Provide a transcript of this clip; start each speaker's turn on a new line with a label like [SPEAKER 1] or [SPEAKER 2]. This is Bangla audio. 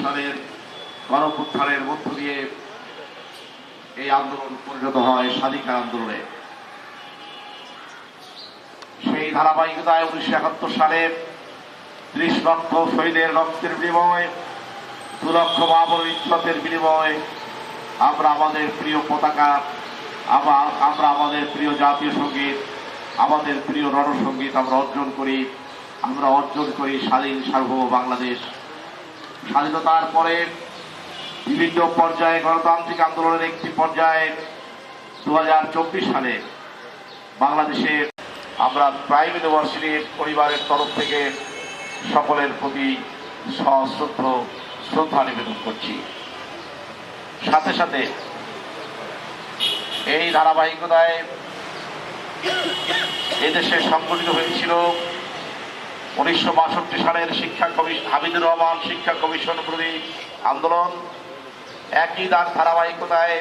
[SPEAKER 1] সালের গণঅভ্যুত্থানের মধ্য দিয়ে এই আন্দোলন পরিণত হয় স্বাধিকার আন্দোলনে। সেই ধারাবাহিকতায় 1971 সালে 30 লক্ষ শহীদের রক্তের বিনিময়ে 2 লক্ষ মা-বোনের ইজ্জতের বিনিময়ে আমরা আমাদের প্রিয় পতাকা, আমরা আমাদের প্রিয় জাতীয় সঙ্গীত, আমাদের প্রিয় রণসঙ্গীত আমরা অর্জন করি স্বাধীন সার্বভৌম বাংলাদেশ। স্বাধীনতার পরে বিভিন্ন পর্যায়ে গণতান্ত্রিক আন্দোলনের একটি পর্যায়ে 2024 সালে বাংলাদেশে আমরা প্রাইম ইউনিভার্সিটি পরিবারের তরফ থেকে সকলের প্রতি শ্রদ্ধা নিবেদন করছি। সাথে সাথে এই ধারাবাহিকতায় এদেশে সংগঠিত হয়েছিল 1962 সালের হামিদুর রহমান শিক্ষা কমিশন বিরোধী আন্দোলন। একই ধারাবাহিকতায়